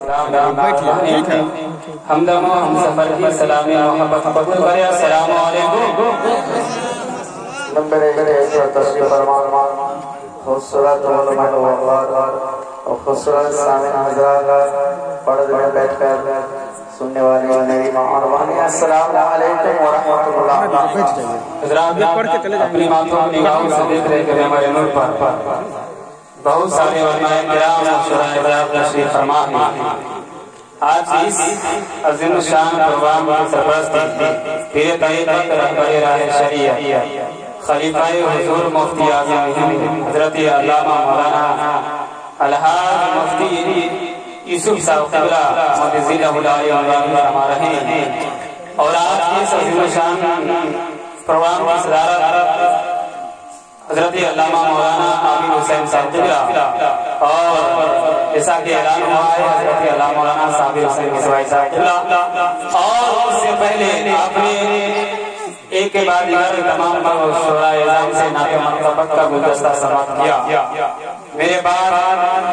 حمد و ہم سفر کی سلامی محبت قبول کرے. السلام علیکم. نمبر 1 ایسا تشریف فرمان خوبصورت علماء و احباب اور خوبصورت سامعین حضرات پردے میں بیٹھ کر سننے والے میری ماں اور بہنیں السلام علیکم ورحمۃ اللہ. حضرات اپنی ماتوں کی نگاہوں سے دیکھ رہے کہ ہمارے نور پر بہت سارے علماء کرام اور شرائع احباب تشریف فرما ہیں. آج اس عظیم الشان پروگرام کی سرپرستی پیر طریقت رہبر راہ شریعت خلیفہ حضور مفتی اعظم حضرت علامہ مولانا الحاج مفتی یوسف صاحب قبلہ مدذل الہی فرما رہے ہیں. اور آج اس عظیم الشان پروگرام کی صدارت حضرت علامہ مولانا عامر حسین صاحب قبلہ اور جیسا کہ اعلان ہوا ہے حضرت علامہ مولانا صابر حسین مصباحی صاحب قبلہ. اور اس سے پہلے آپ نے ایک کے بعد دیگر تمام شعراء اعظام سے نعت مرتبت کا گلدستہ سماعت کیا. میرے بعد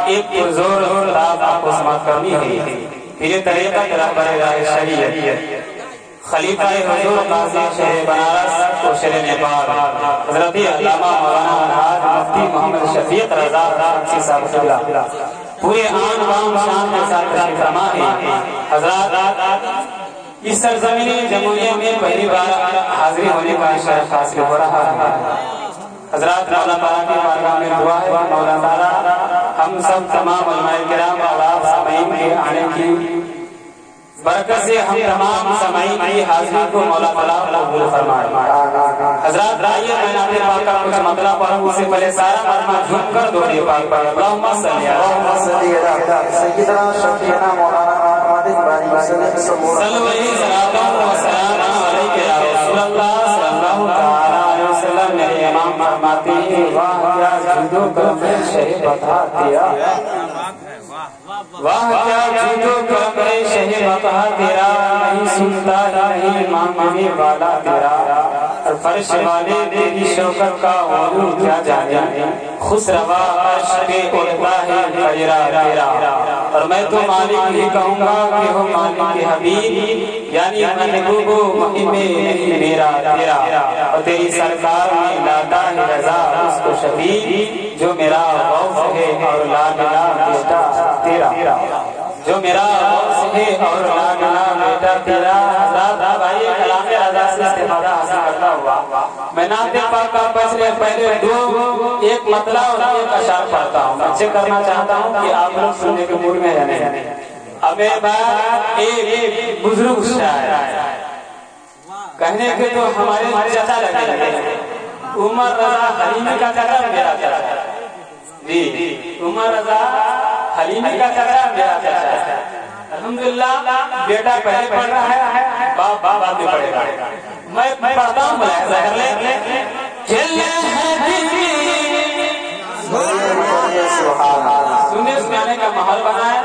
ایک پرزور خطاب آپ کو سماعت کرنی ہے. پیر طریقت رہبر راہ شریعت خلیفہ حضور قاضی شہر بنارس و شہر نیپال حضرت علامہ مولانا الحاج مفتی محمد شفیق رضا شمسی صاحب قبلہ پورے آن بان شان کے ساتھ تشریف فرما ہیں. حضرات اس سرزمین جمہوریہ میں پہلی بار حاضری ہونے کا شرف حاصل ہو رہا ہے. حضرات مولا تعالیٰ کی بارگاہ میں دعا ہے کہ مولا تعالیٰ ہم سب تمام علماء کرام اور آپ سامعین کے آنے کی برکت سے ہم تمام سامعین کی حاضری کو مولا تعالیٰ قبول فرمائے. حضرات آئیے میں نعت پاک کا کچھ مطلب پڑھوں. اس سے پہلے سارا مرمہ جھوم کر درود پاک پڑھ. اللہم صلی علی سیدنا شفیعنا مولانا احمد باری وسلم صلو علیہ وسلم علیہ یا رسول اللہ صلی اللہ تعالی علیہ وسلم. میرے امام فرماتے ہیں واہ کیا جدو کرم شہ بتا دیا, واہ کیا جدو کرم شہ بتا تیرا, نہیں سنتا نہیں مانگنے والا تیرا, فرش والے تیری شوکت کا علو کیا جانے, خوش روا عرش پہ اڑتا ہے خیرہ تیرا. اور میں تو مالک ہی کہوں گا کہ ہو مالک حبیب یعنی محبوب محب نہیں میرا تیرا. اور تیری سرکار میں لاتا ہے رضا اس کو شفیع جو میرا غوث ہے اور لا ملا بیٹا تیرا, جو میرا غوث ہے اور لا ملا بیٹا تیرا. حضرات بھائی کلام رضا سے استفادہ حاصل کرتا ہوا میں نعت پاک کا پہلے ایک مطلع اور ایک اشعار پڑھتا ہوں. میں چیک کرنا چاہتا ہوں کہ آپ لوگ سننے کے موڈ میں رہنے. اب میرے بعد ایک بزرگ شاعر کہنے کے تو ہمارے چچا لگے عمر رضا حلیمی کا چچا میرا چچا. جی عمر رضا حلیمی کا چچا میرا چچا. الحمدللہ بیٹا پہلے پڑھ رہا ہے, باپ بعد میں پڑھے گا. میں پڑھتا ہوں ملاحظہ کر لیں. سننے سنانے کا ماحول بنایا.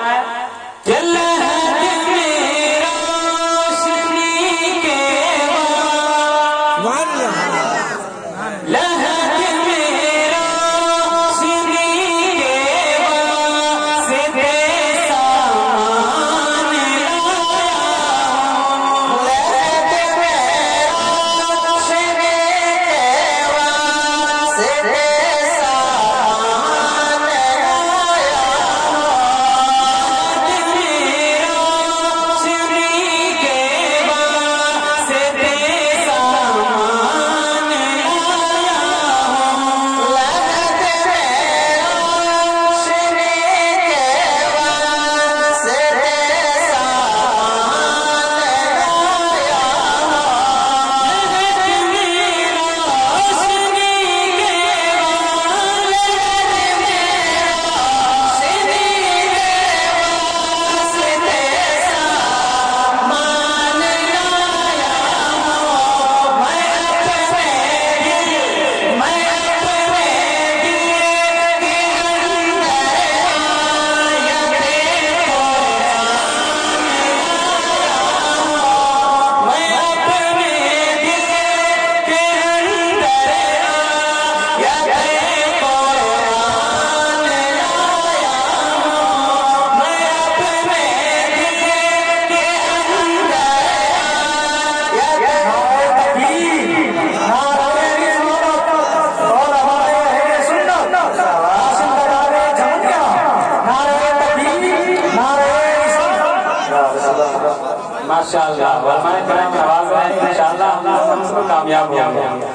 ماشاءاللہ علماء کرام کی آواز ہے انشاءاللہ ہم سب کامیاب ہوں گے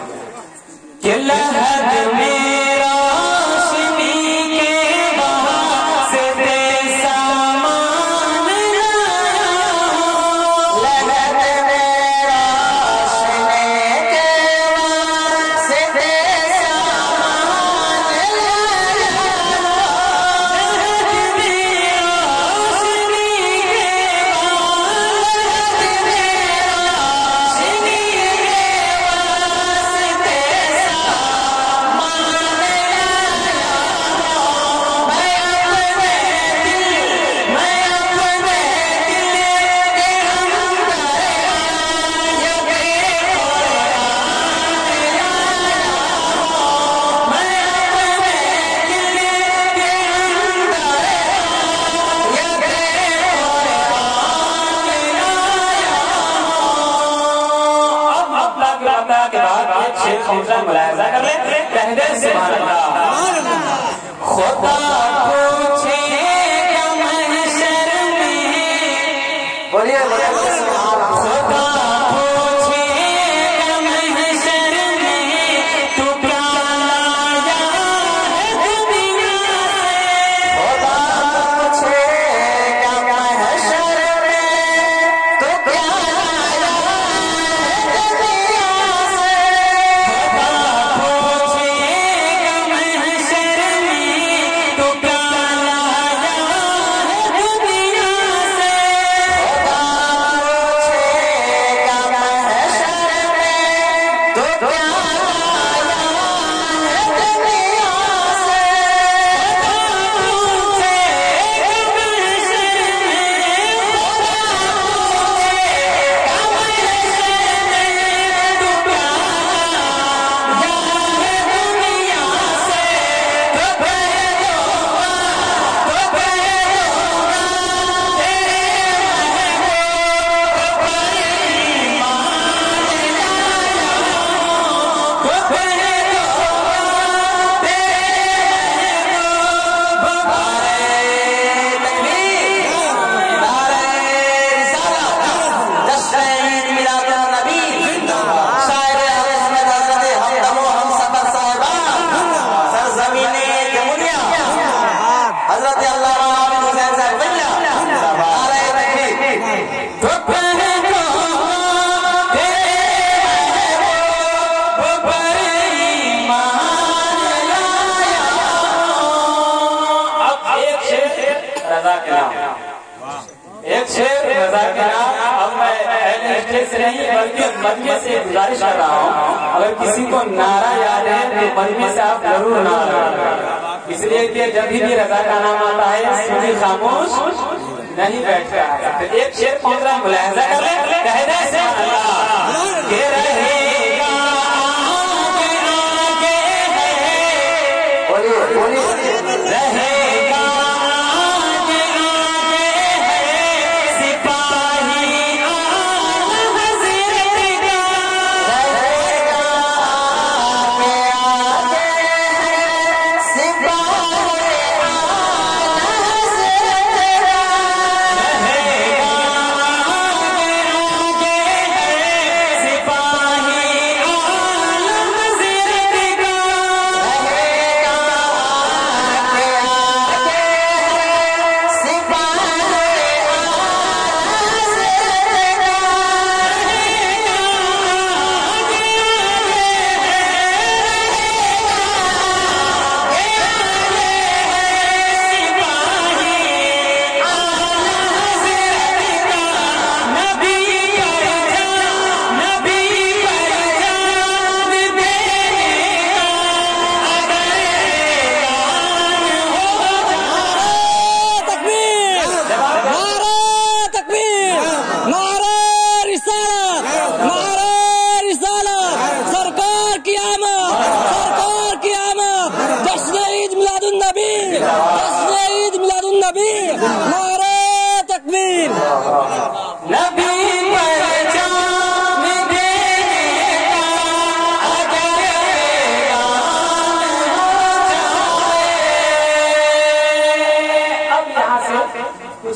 کہ لحد میرا شمی کے واسطے سامان لحد میرا شمی کے واسطے ملاحظہ کر لیں پہلے سبحان اللہ خدا پوچھے گا محشر میں بولیے خدا پوچھے گا محشر میں تو کیا لایا ہے دنیا سے خدا پوچھے گا محشر میں تو کیا لایا ہے دنیا سے ایک شعر رضا کے نام اب میں اہل اسٹیج سے نہیں بلکہ مجمع سے گزارش کر رہا ہوں اگر کسی کو نعرہ یاد ہے تو مجمع سے آپ ضرور نعرہ اس لیے کہ جب بھی رضا کا نام آتا ہے سنی خاموش نہیں بیٹھتا ہے تو ایک شعر پہنچ رہا ہے ملاحظہ کر لیں کہہ دیں سے اللہ کہ رہے گا آگے آگے رہے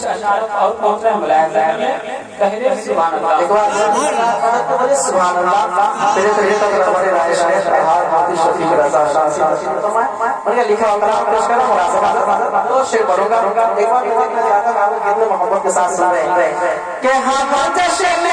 اشعار اور پہنچ رہے ہیں ملاحظہ کریں کہنے سبحان اللہ ایک بار سبحان اللہ تیرے تک رہے رائش ہے ہر حافظ شفیق رضا شاہ سے ان کا لکھا ہوتا ہے پیش کرنا مناسبہ دو شعر پڑھوں گا ایک بار کتنے محبت کے ساتھ سن رہے ہیں کہ ہم جشن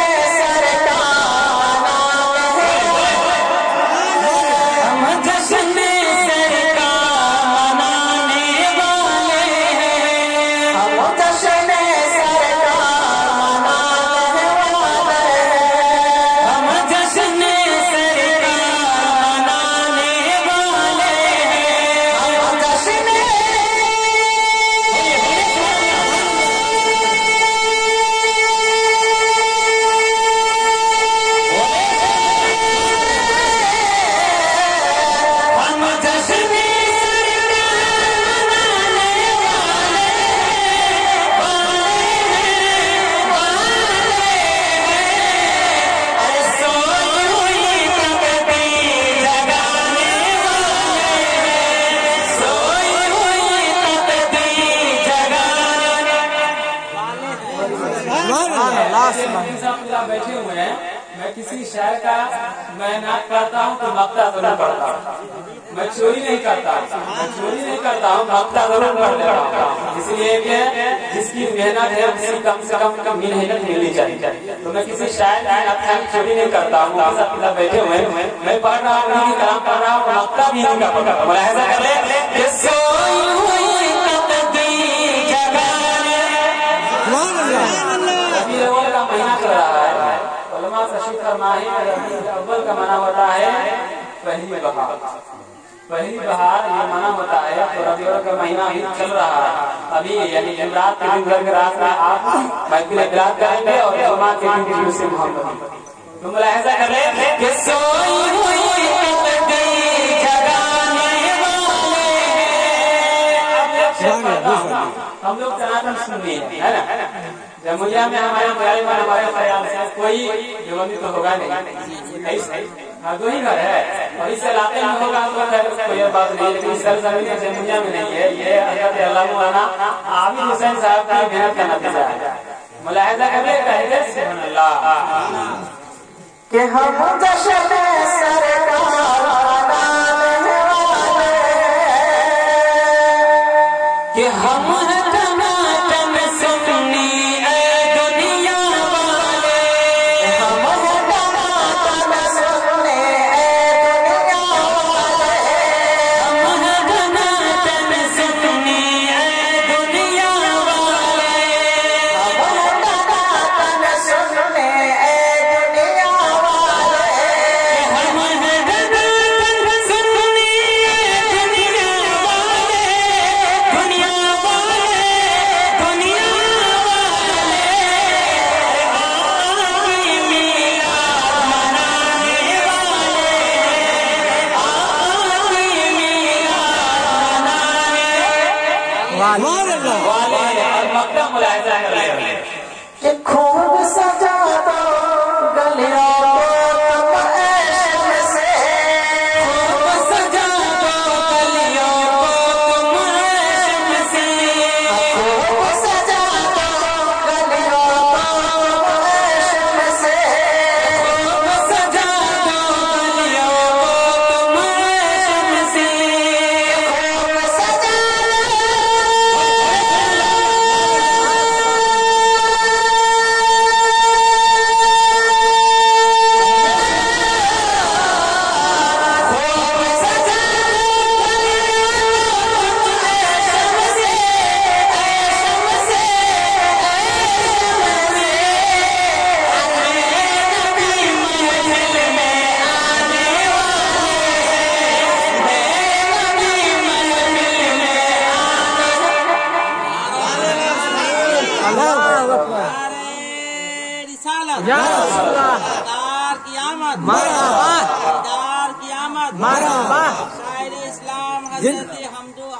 بیٹھے ہوئے ہیں میں کسی شہر کا میں نعت کرتا ہوں تو مقطع ضرور پڑھتا ہوں میں چوری نہیں کرتا ہوں مقطع ضرور پڑھ لیتا ہوں اس لیے کہ جس کی محنت ہے اس کی کم سے کم محنت ملنی چاہیے تو میں کسی شاعر کی چوری نہیں کرتا ہوں بیٹھے ہوئے میں پڑھ رہا ہوں انہیں کلام پڑھ رہا ہوں مقطع بھی نہیں کرتا ملاحظہ کر لیں مہینہ چل رہا ہے علماء تشریف فرمائے ربیع الاول کا معنی ہوتا ہے پہلی بہار یہ معنی ہوتا ہے تو ربیع الاول کا مہینہ بھی چل رہا ہے ابھی یعنی جمعرات کے دن کے رات میں آپ محفل اقرار کریں گے اور جمعہ کے دن جلوس محمد تو ملاحظہ کر لیں کہ سوئی ہوئی ہم لوگ تناظر سننے ہیں نا جمہوریہ میں ہمارے خیال سے کوئی دیوبندی تو ہوگا نہیں دو ہی گھر ہے اور اس علاقے میں ہوگا تو کوئی بات نہیں لیکن اس سرزمین جمہوریہ میں نہیں ہے یہ حضرت علامہ مولانا عابد حسین صاحب کی محنت کا نتیجہ ہے ملاحظہ کریں کہتے سبحان اللہ کہ ہم جشن سرکار کہ ہم خوب سجا دو گلیوں کو تم عشق سے خوب سجا دو گلیوں کو تم عشق سے خوب سجا دو گلیوں کو تم عشق سے خوب سجا دو گلیوں کو تم عشق سے خوب سجا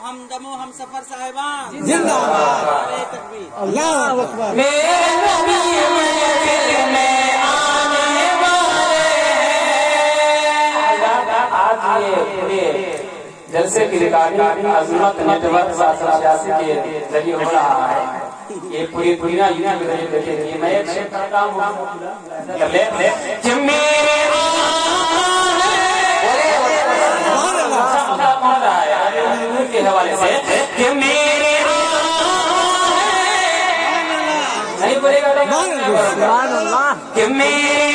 ہمدم و ہم سفر صاحبان زندہ باد تکبیر اللہ اکبر میرے نبی محفل میں آنے والے آج یہ پورے جلسے کی ریکارڈنگ عظمت نیٹ ورک 786 کے ذریعے ہو رہا ہے یہ پوری دنیا یوں گزری دیکھے گی. میں ایک شیخ کرتا ہوں کر لے کہ میرے کے حوالے سے کہ میرے نہیں بولے گا کہ میرے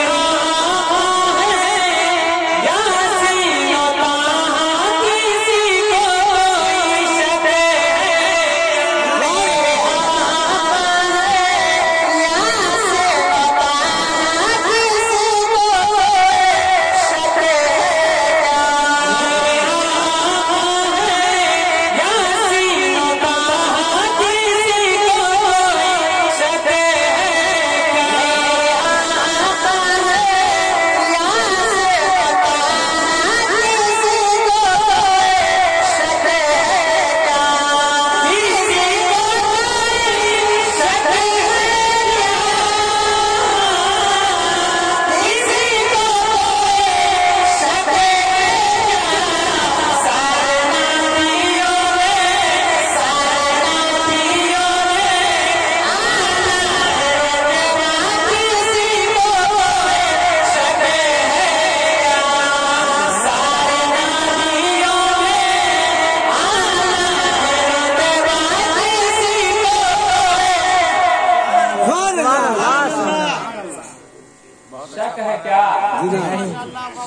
شک ہے کیا؟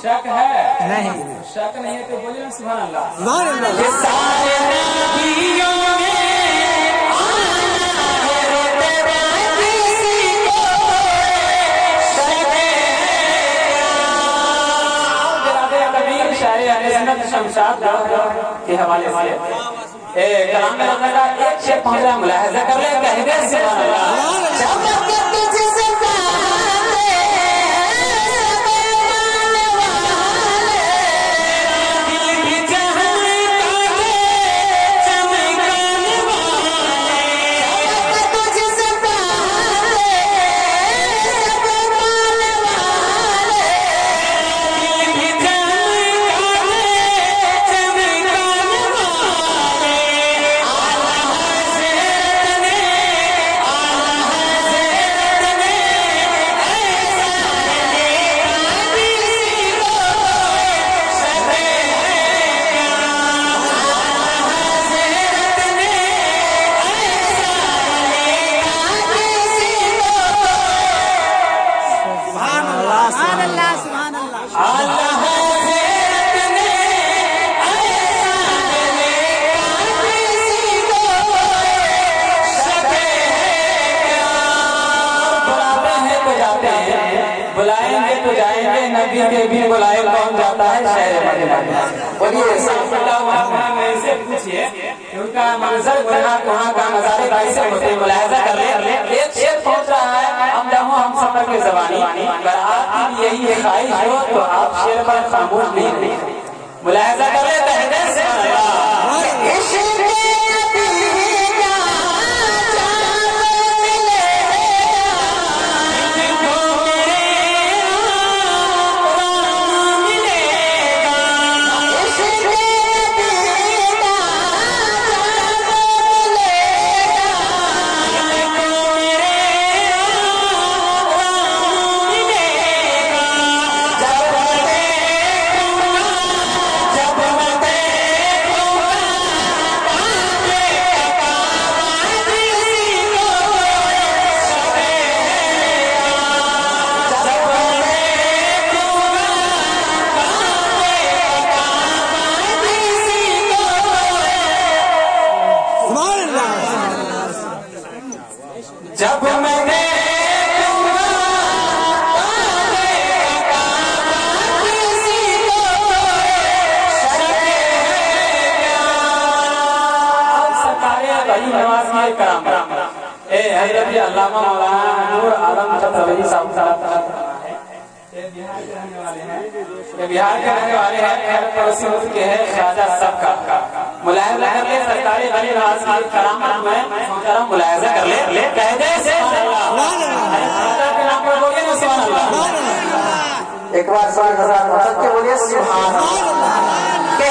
شک ہے نہیں. شک نہیں ہے تو بولیے سبحان اللہ. سبحان شمشاد کے حوالے سے کلام کا ایک شیخ پہنچ رہا ملاحظہ کر لے کہہ دے سبحان اللہ. کے بھی بلائے کون جاتا ہے شہر مدینہ. بولیے صلی اللہ علیہ وسلم سے پوچھئے کہ ان کا منظر وہاں کا نظارے کیسے ہوتے ملاحظہ کر لے. ایک شعر پہنچ رہا ہے ہم جہاں ہم سفر کے زبانی. اگر آپ کی یہی خواہش ہو تو آپ شعر پر خاموش نہیں رہیں. ملاحظہ کر لے تہذیب سے جب میں نے حضرت علامہ مولانا نور عالم تبریزی صاحب یہ بہار کے رہنے والے ہیں. یہ بہار کے رہنے والے ہیں. خیر پڑوسی ملک کے ہیں خواجہ صاحب کا. ملاحظہ کر لے سرکاری غنی نواز کی کرامت میں محترم ملاحظہ کر لے کہہ دے ایک بار سال ہزار مدد کے بولیے سبحان اللہ. کہ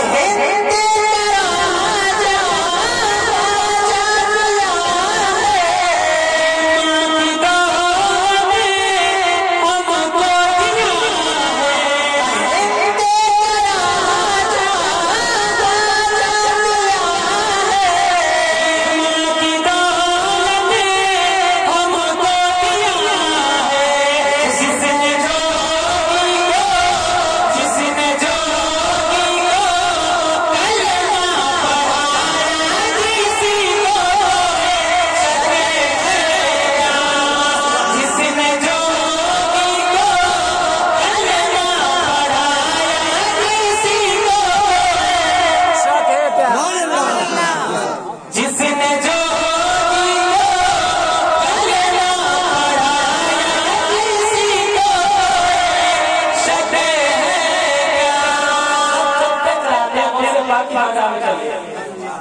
کی بارگاہ میں چلیے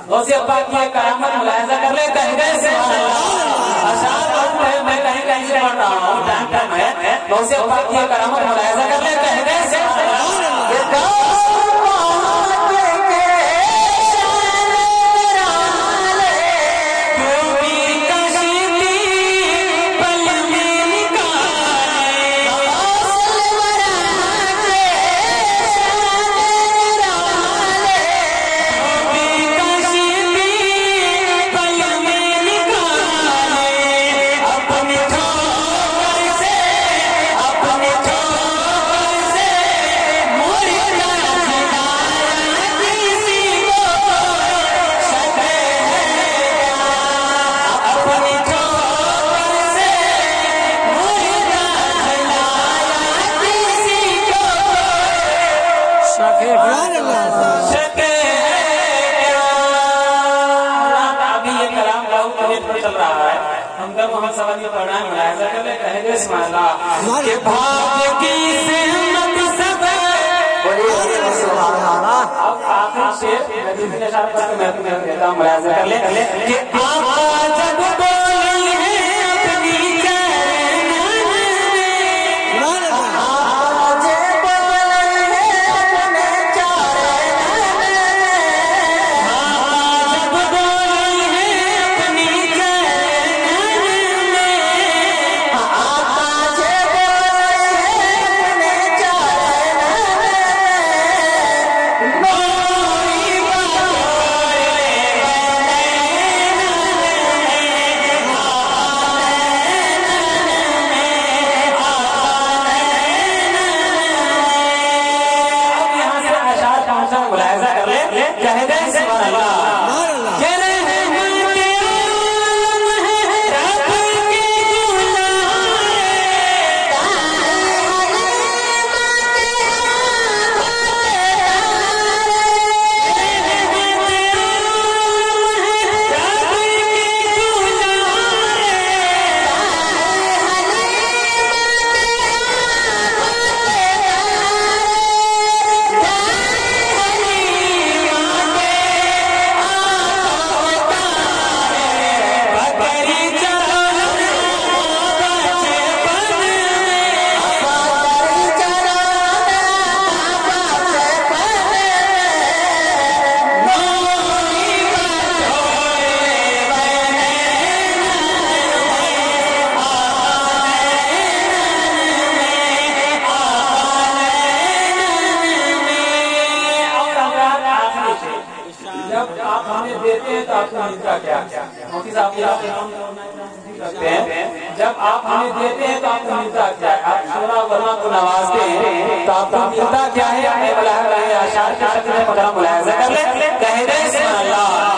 غوث پاک کی کرامت ملاحظہ کر لے کہیں گے سبحان اللہ اشعار میں کہیں سے پڑھ رہا ہوں ٹائم ہے غوث پاک کی کرامت ملاحظہ کر لے کہیں گے سبحان اللہ چل رہا ہے ہم کا محمد سوال یہ پڑھنا ہے ملاحظہ کر لے کہیں گے اسم اللہ کہ بھاگ کی سمت سب اب آخر شیر نبی نے اشارہ کر کے میں کہتا ہوں ملاحظہ کر لے کہ آقا جب بولی ہے اپنی جب آپ ہمیں دیتے ہیں تو آپ کو ملتا کیا ہے آپ سونا ورنہ کو نوازتے ہیں تو آپ کو ملتا کیا ہے اشعار کی شکل میں ملاحظہ کر لیں کہہ دیں سبحان اللہ